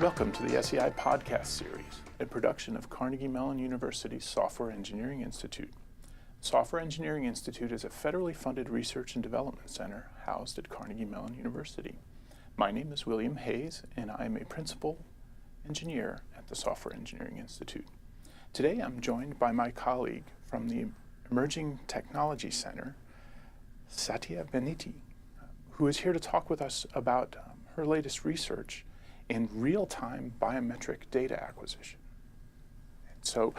Welcome to the SEI podcast series, a production of Carnegie Mellon University's Software Engineering Institute. Software Engineering Institute is a federally funded research and development center housed at Carnegie Mellon University. My name is William Hayes, and I am a principal engineer at the Software Engineering Institute. Today I'm joined by my colleague from the Emerging Technology Center, Satya Venneti, who is here to talk with us about her latest research in real-time biometric data acquisition. And so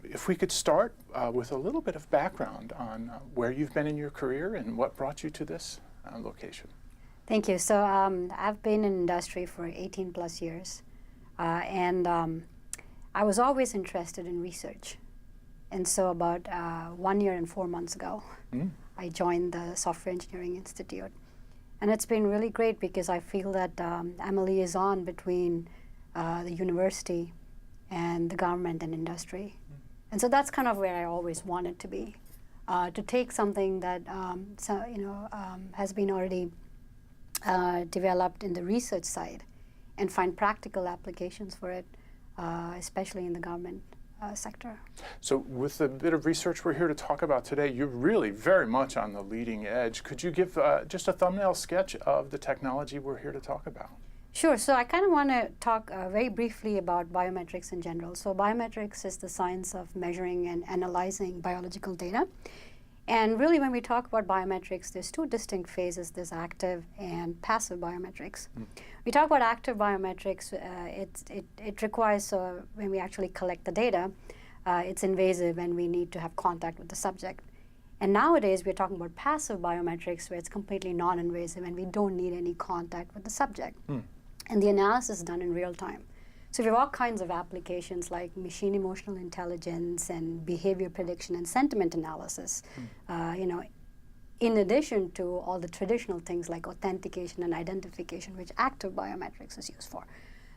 if we could start with a little bit of background on where you've been in your career and what brought you to this location. Thank you. So I've been in industry for 18 plus years, and I was always interested in research. And so about 1 year and 4 months ago, I joined the Software Engineering Institute. And it's been really great because I feel that I'm a liaison between the university and the government and industry. And so that's kind of where I always wanted to be, to take something that has been already developed in the research side and find practical applications for it, especially in the government sector. So with the bit of research we're here to talk about today, you're really very much on the leading edge. Could you give just a thumbnail sketch of the technology we're here to talk about? Sure. So I kind of want to talk very briefly about biometrics in general. So biometrics is the science of measuring and analyzing biological data. And really when we talk about biometrics, there's two distinct phases. There's active and passive biometrics. We talk about active biometrics, it requires, when we actually collect the data, it's invasive and we need to have contact with the subject. And nowadays we're talking about passive biometrics where it's completely non-invasive and we don't need any contact with the subject. And the analysis is done in real time. So we have all kinds of applications like machine emotional intelligence and behavior prediction and sentiment analysis, in addition to all the traditional things like authentication and identification, which active biometrics is used for.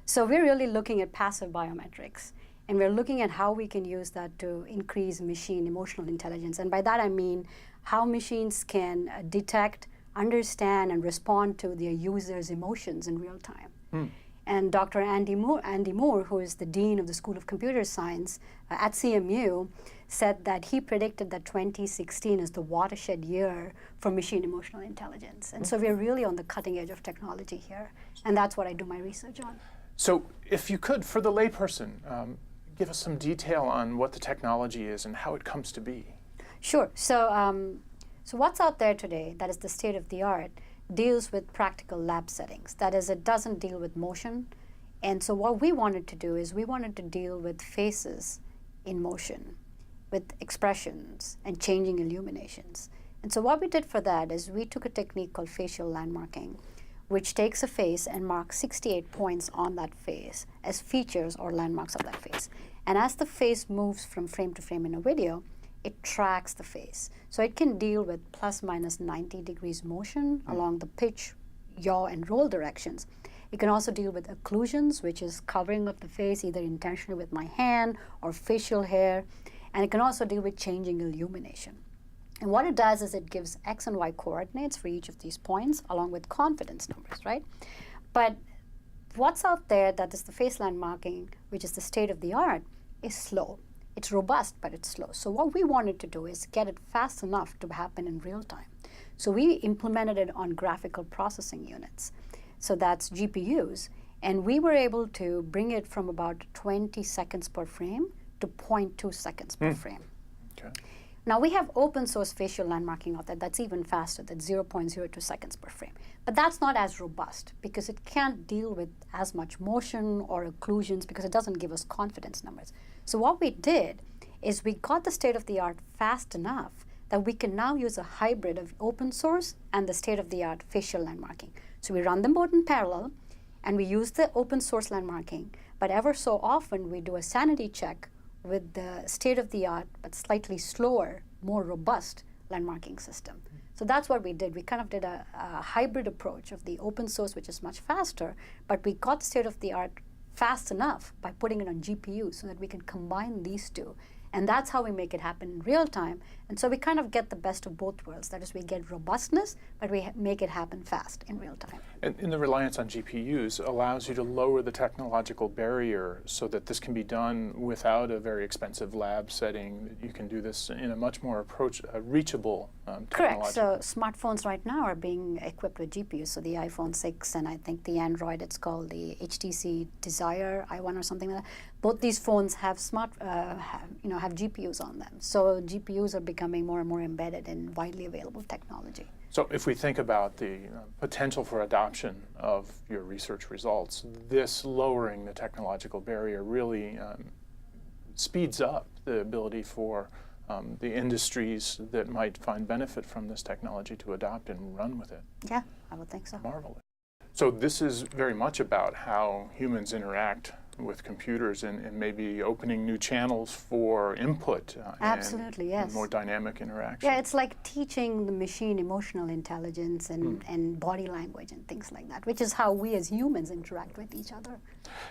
So we're really looking at passive biometrics, and we're looking at how we can use that to increase machine emotional intelligence. And by that I mean how machines can detect, understand, and respond to their users' emotions in real time. And Dr. Andy Moore, who is the Dean of the School of Computer Science at CMU, said that he predicted that 2016 is the watershed year for machine emotional intelligence. And so we're really on the cutting edge of technology here. And that's what I do my research on. So if you could, for the layperson, give us some detail on what the technology is and how it comes to be. Sure. So what's out there today that is the state of the art deals with practical lab settings. That is, it doesn't deal with motion. And so what we wanted to do is we wanted to deal with faces in motion, with expressions and changing illuminations. And so what we did for that is we took a technique called facial landmarking, which takes a face and marks 68 points on that face as features or landmarks of that face. And as the face moves from frame to frame in a video, it tracks the face. So it can deal with plus minus 90 degrees motion along the pitch, yaw, and roll directions. It can also deal with occlusions, which is covering up the face either intentionally with my hand or facial hair. And it can also deal with changing illumination. And what it does is it gives X and Y coordinates for each of these points along with confidence numbers, right? But what's out there that is the face landmarking, which is the state of the art, is slow. It's robust, but it's slow. So what we wanted to do is get it fast enough to happen in real time. So we implemented it on graphical processing units. So that's GPUs. And we were able to bring it from about 20 seconds per frame to 0.2 seconds per frame. Okay. Now we have open source facial landmarking out there that's even faster, that's 0.02 seconds per frame. But that's not as robust because it can't deal with as much motion or occlusions because it doesn't give us confidence numbers. So what we did is we got the state of the art fast enough that we can now use a hybrid of open source and the state of the art facial landmarking. So we run them both in parallel and we use the open source landmarking, but ever so often we do a sanity check with the state-of-the-art but slightly slower, more robust landmarking system. So that's what we did. We kind of did a hybrid approach of the open source, which is much faster, but we got state-of-the-art fast enough by putting it on GPU so that we can combine these two And that's how we make it happen in real time. And so we kind of get the best of both worlds. That is, we get robustness, but we make it happen fast in real time. And the reliance on GPUs allows you to lower the technological barrier so that this can be done without a very expensive lab setting. You can do this in a much more reachable Correct. technology. So smartphones right now are being equipped with GPUs. So the iPhone 6 and I think the Android, it's called the HTC Desire i1 or something like that. Both these phones have have GPUs on them. So GPUs are becoming more and more embedded in widely available technology. So if we think about the potential for adoption of your research results, this lowering the technological barrier really speeds up the ability for the industries that might find benefit from this technology to adopt and run with it. Yeah, I would think so. Marvelous. So this is very much about how humans interact with computers and maybe opening new channels for input Absolutely, yes. and more dynamic interaction. Yeah, it's like teaching the machine emotional intelligence and body language and things like that, which is how we as humans interact with each other.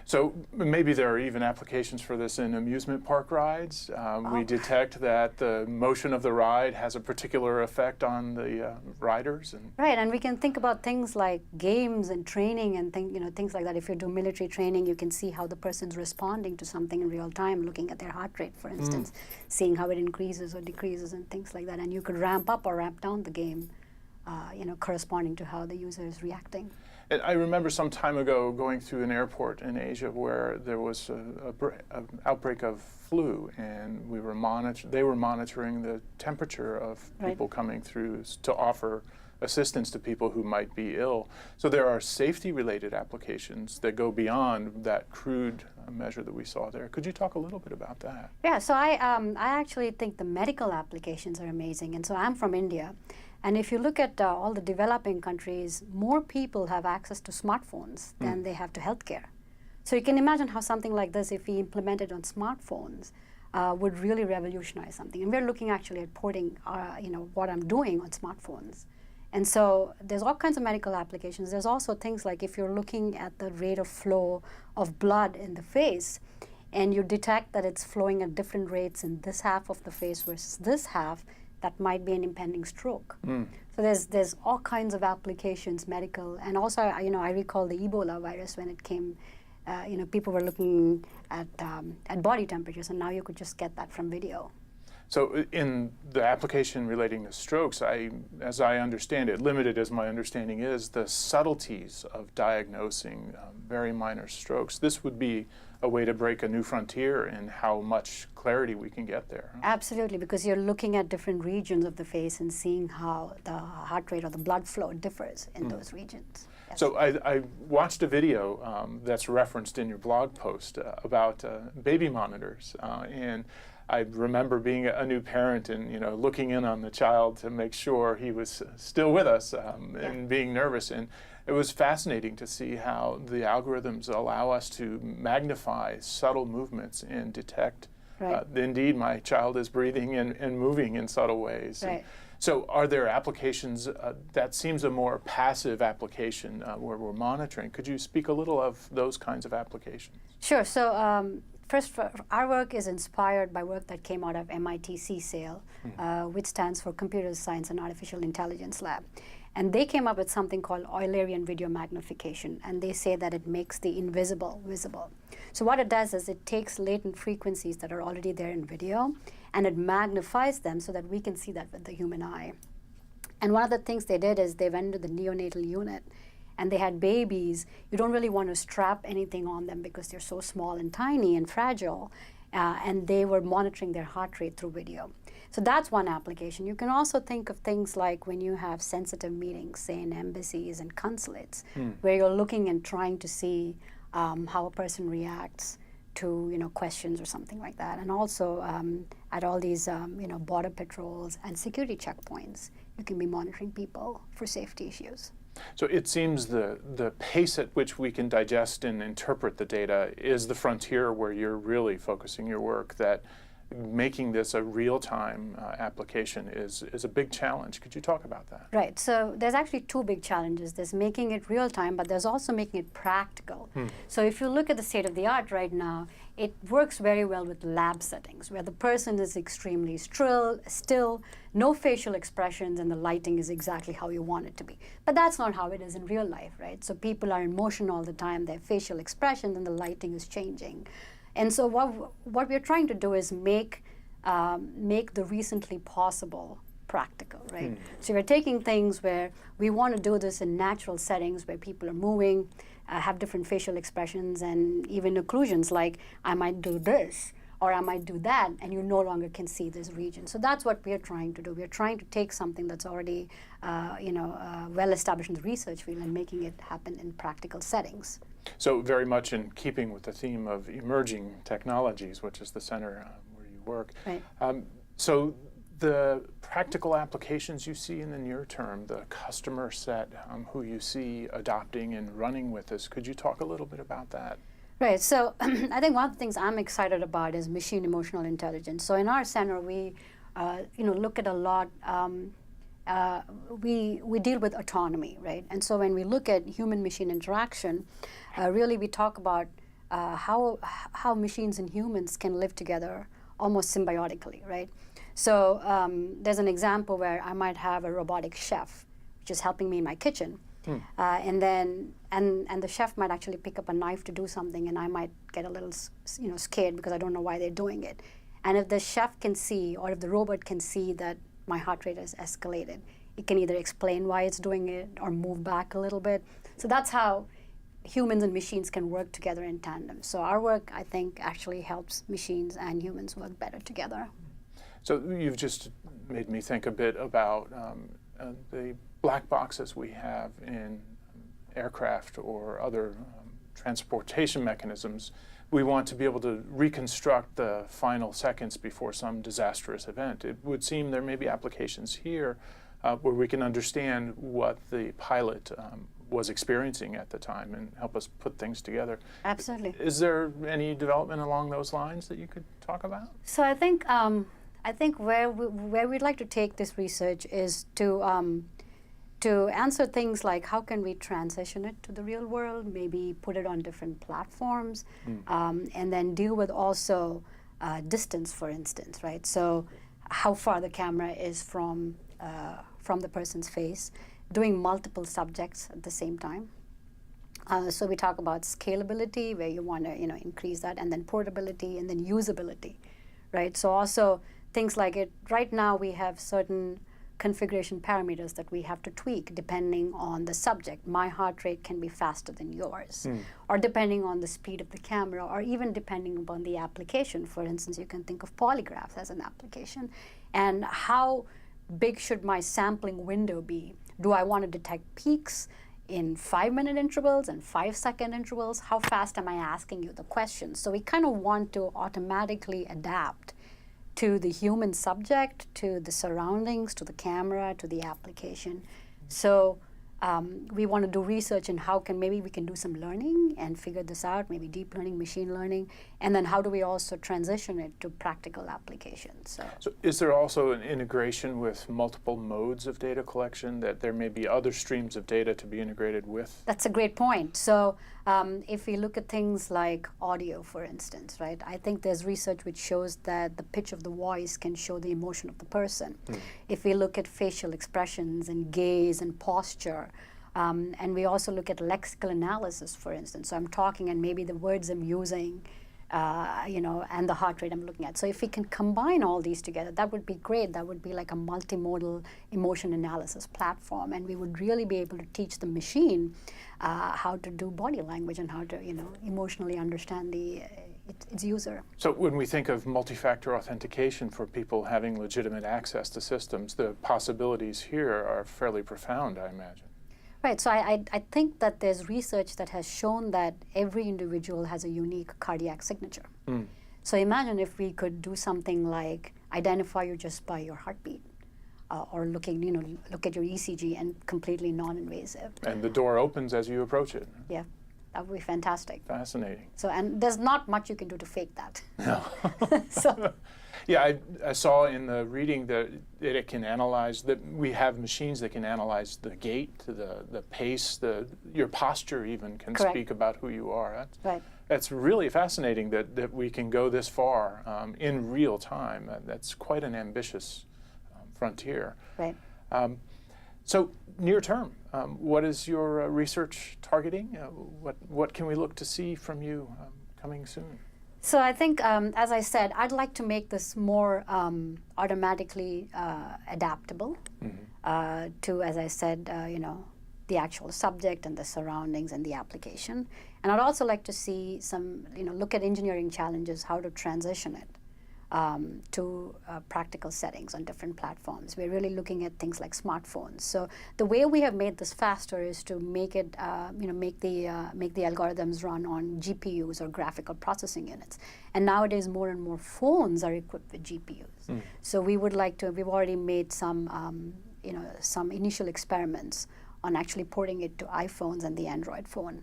So maybe there are even applications for this in amusement park rides. We detect that the motion of the ride has a particular effect on the riders. Right, and we can think about things like games and training and things like that. If you do military training, you can see how the person's responding to something in real time, looking at their heart rate, for instance, seeing how it increases or decreases and things like that. And you could ramp up or ramp down the game, corresponding to how the user is reacting. And I remember some time ago going through an airport in Asia where there was an outbreak of flu, and they were monitoring the temperature of people coming through to offer assistance to people who might be ill. So there are safety-related applications that go beyond that crude measure that we saw there. Could you talk a little bit about that? Yeah, so I actually think the medical applications are amazing. And so I'm from India. And if you look at all the developing countries, more people have access to smartphones than they have to healthcare. So you can imagine how something like this, if we implement it on smartphones, would really revolutionize something. And we're looking actually at porting what I'm doing on smartphones. And so there's all kinds of medical applications. There's also things like if you're looking at the rate of flow of blood in the face, and you detect that it's flowing at different rates in this half of the face versus this half, that might be an impending stroke. So there's all kinds of applications, medical, and also I recall the Ebola virus when it came. People were looking at body temperatures, and now you could just get that from video. So in the application relating to strokes, as I understand it, limited as my understanding is, the subtleties of diagnosing very minor strokes, this would be a way to break a new frontier in how much clarity we can get there. Absolutely, because you're looking at different regions of the face and seeing how the heart rate or the blood flow differs in those regions. Yes. So I watched a video that's referenced in your blog post about baby monitors, and I remember being a new parent and looking in on the child to make sure he was still with us and being nervous. And it was fascinating to see how the algorithms allow us to magnify subtle movements and detect indeed my child is breathing and moving in subtle ways. Right. So are there applications that seems a more passive application where we're monitoring? Could you speak a little of those kinds of applications? Sure. So first, our work is inspired by work that came out of MIT CSAIL, which stands for Computer Science and Artificial Intelligence Lab. And they came up with something called Eulerian video magnification, and they say that it makes the invisible visible. So what it does is it takes latent frequencies that are already there in video, and it magnifies them so that we can see that with the human eye. And one of the things they did is they went to the neonatal unit, and they had babies. You don't really want to strap anything on them because they're so small and tiny and fragile, and they were monitoring their heart rate through video. So that's one application. You can also think of things like when you have sensitive meetings, say in embassies and consulates, where you're looking and trying to see how a person reacts to questions or something like that. And also at all these border patrols and security checkpoints, you can be monitoring people for safety issues. So it seems the pace at which we can digest and interpret the data is the frontier where you're really focusing your work, that making this a real-time application is a big challenge. Could you talk about that? Right. So there's actually two big challenges. There's making it real time, but there's also making it practical. So if you look at the state of the art right now, it works very well with lab settings where the person is extremely still, no facial expressions, and the lighting is exactly how you want it to be. But that's not how it is in real life, right? So people are in motion all the time, their facial expressions, and the lighting is changing. And so what we're trying to do is make the recently possible practical, right? So we're taking things where we want to do this in natural settings where people are moving, have different facial expressions, and even occlusions like I might do this or I might do that, and you no longer can see this region. So that's what we're trying to do. We're trying to take something that's already well established in the research field and making it happen in practical settings. So very much in keeping with the theme of emerging technologies, which is the center where you work. Right. So the practical applications you see in the near term, the customer set who you see adopting and running with this, could you talk a little bit about that? Right. So I think one of the things I'm excited about is machine emotional intelligence. So in our center, we look at a lot. We deal with autonomy, right? And so when we look at human-machine interaction, really we talk about how machines and humans can live together almost symbiotically, right? So there's an example where I might have a robotic chef, which is helping me in my kitchen, and the chef might actually pick up a knife to do something, and I might get a little scared because I don't know why they're doing it. And if the chef can see, or if the robot can see that my heart rate has escalated, it can either explain why it's doing it or move back a little bit. So that's how humans and machines can work together in tandem. So our work, I think, actually helps machines and humans work better together. So you've just made me think a bit about the black boxes we have in aircraft or other transportation mechanisms. We want to be able to reconstruct the final seconds before some disastrous event. It would seem there may be applications here where we can understand what the pilot was experiencing at the time and help us put things together. Absolutely. Is there any development along those lines that you could talk about? So I think where we'd like to take this research is to answer things like how can we transition it to the real world, maybe put it on different platforms, and then deal with also distance, for instance, right? So how far the camera is from the person's face, doing multiple subjects at the same time. So we talk about scalability, where you want to increase that, and then portability, and then usability, right? So also things like it. Right now we have certain configuration parameters that we have to tweak depending on the subject. My heart rate can be faster than yours, or depending on the speed of the camera, or even depending upon the application. For instance, you can think of polygraphs as an application, and how big should my sampling window be? Do I want to detect peaks in 5-minute intervals and 5-second intervals? How fast am I asking you the questions? So we kind of want to automatically adapt to the human subject, to the surroundings, to the camera, to the application. So we want to do research in how maybe we can do some learning and figure this out, maybe deep learning, machine learning, and then how do we also transition it to practical applications. So is there also an integration with multiple modes of data collection, that there may be other streams of data to be integrated with? That's a great point. So if we look at things like audio, for instance, right, I think there's research which shows that the pitch of the voice can show the emotion of the person. If we look at facial expressions and gaze and posture, and we also look at lexical analysis, for instance. So I'm talking and maybe the words I'm using, and the heart rate I'm looking at. So if we can combine all these together, that would be great. That would be like a multimodal emotion analysis platform, and we would really be able to teach the machine how to do body language and how to, emotionally understand its user. So when we think of multi-factor authentication for people having legitimate access to systems, the possibilities here are fairly profound, I imagine. Right, so I think that there's research that has shown that every individual has a unique cardiac signature. So imagine if we could do something like identify you just by your heartbeat, or look at your ECG, and completely non-invasive. And the door opens as you approach it. Yeah, That would be fantastic. Fascinating. So, and there's not much you can do to fake that. No. So, yeah, I saw in the reading that it can analyze, that we have machines that can analyze the gait, the pace, your posture even can Correct. speak about who you are. right. That's really fascinating that we can go this far in real time. That's quite an ambitious frontier. Right. So near term, what is your research targeting? What can we look to see from you coming soon? So I think, as I said, I'd like to make this more automatically adaptable to, as I said, the actual subject and the surroundings and the application. And I'd also like to see some, look at engineering challenges, how to transition it to practical settings on different platforms. We're really looking at things like smartphones. So the way we have made this faster is to make it, make the algorithms run on GPUs or graphical processing units. And nowadays, more and more phones are equipped with GPUs. So we would like to. We've already made some, some initial experiments on actually porting it to iPhones and the Android phone.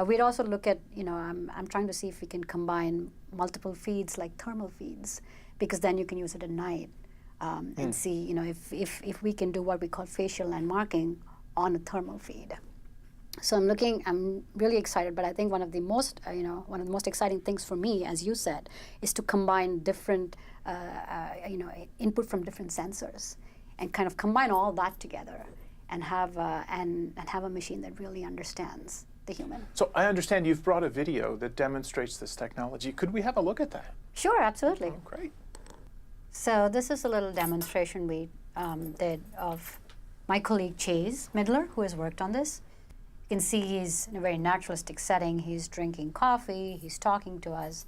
We'd also look at, I'm trying to see if we can combine multiple feeds like thermal feeds, because then you can use it at night and see, if we can do what we call facial landmarking on a thermal feed. So I'm really excited, but I think one of the most exciting things for me, as you said, is to combine different, input from different sensors and kind of combine all that together and have a machine that really understands the human. So I understand you've brought a video that demonstrates this technology. Could we have a look at that? Sure, absolutely. Oh, great. So this is a little demonstration we did of my colleague Chase Midler, who has worked on this. You can see he's in a very naturalistic setting. He's drinking coffee, he's talking to us,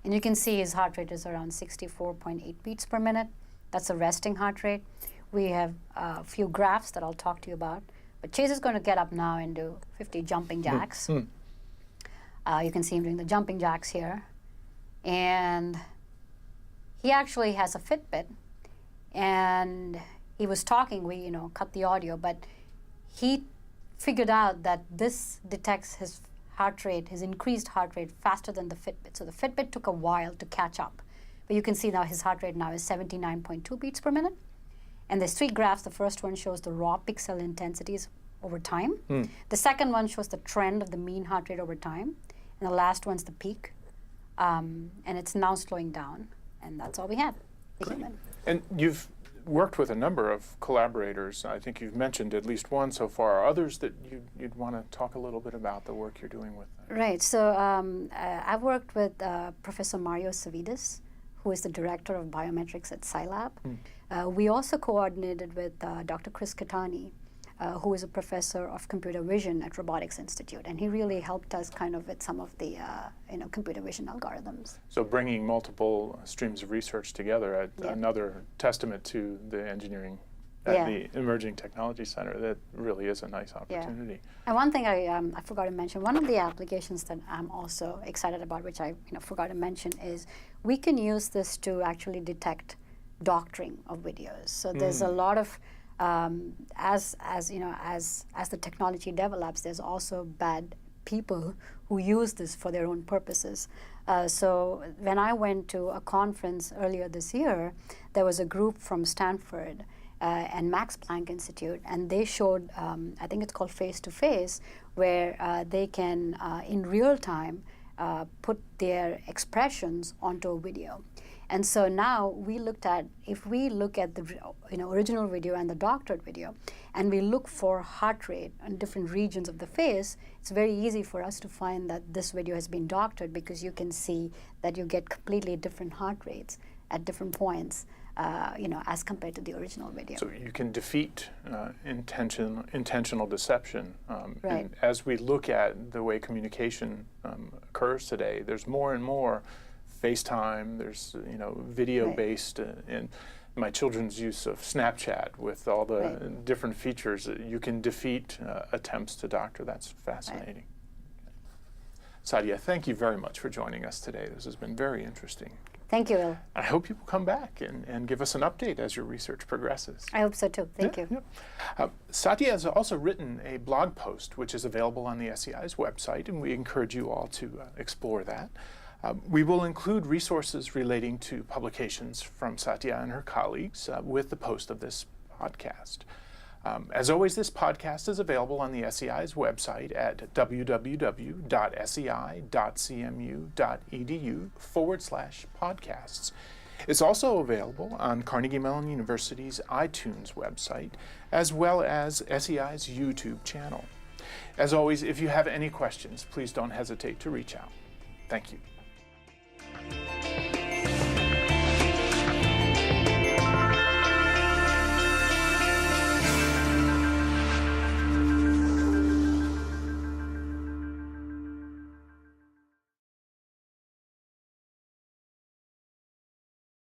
and you can see his heart rate is around 64.8 beats per minute. That's a resting heart rate. We have a few graphs that I'll talk to you about. But Chase is going to get up now and do 50 jumping jacks. You can see him doing the jumping jacks here. And he actually has a Fitbit. And he was talking, we cut the audio, but he figured out that this detects his heart rate, his increased heart rate, faster than the Fitbit. So the Fitbit took a while to catch up. But you can see now his heart rate now is 79.2 beats per minute. And there's three graphs. The first one shows the raw pixel intensities over time. The second one shows the trend of the mean heart rate over time. And the last one's the peak. And it's now slowing down. And that's all we had, the human. And you've worked with a number of collaborators. I think you've mentioned at least one so far. Are others that you'd want to talk a little bit about the work you're doing with them? Right. So I've worked with Professor Mario Savidis, who is the director of biometrics at Scilab. We also coordinated with Dr. Chris Catani, who is a professor of computer vision at Robotics Institute, and he really helped us kind of with some of the computer vision algorithms. So bringing multiple streams of research together, another testament to the engineering at the Emerging Technology Center. That really is a nice opportunity. And one thing I forgot to mention, one of the applications that I'm also excited about, which I forgot to mention, is we can use this to actually detect doctoring of videos. So there's a lot of as the technology develops, there's also bad people who use this for their own purposes. So when I went to a conference earlier this year, there was a group from Stanford and Max Planck Institute, and they showed, I think it's called Face to Face, where they can, in real time, put their expressions onto a video. And so now we looked at, if we look at the original video and the doctored video, and we look for heart rate on different regions of the face, it's very easy for us to find that this video has been doctored, because you can see that you get completely different heart rates at different points, as compared to the original video. So you can defeat intentional deception. Right. And as we look at the way communication occurs today, there's more and more FaceTime, there's video-based, and my children's use of Snapchat with all the different features. You can defeat attempts to doctor. That's fascinating. Satya, thank you very much for joining us today. This has been very interesting. Thank you, Will. I hope you will come back and give us an update as your research progresses. I hope so too. Thank you. Satya has also written a blog post which is available on the SEI's website, and we encourage you all to explore that. We will include resources relating to publications from Satya and her colleagues with the post of this podcast. As always, this podcast is available on the SEI's website at www.sei.cmu.edu/podcasts. It's also available on Carnegie Mellon University's iTunes website, as well as SEI's YouTube channel. As always, if you have any questions, please don't hesitate to reach out. Thank you.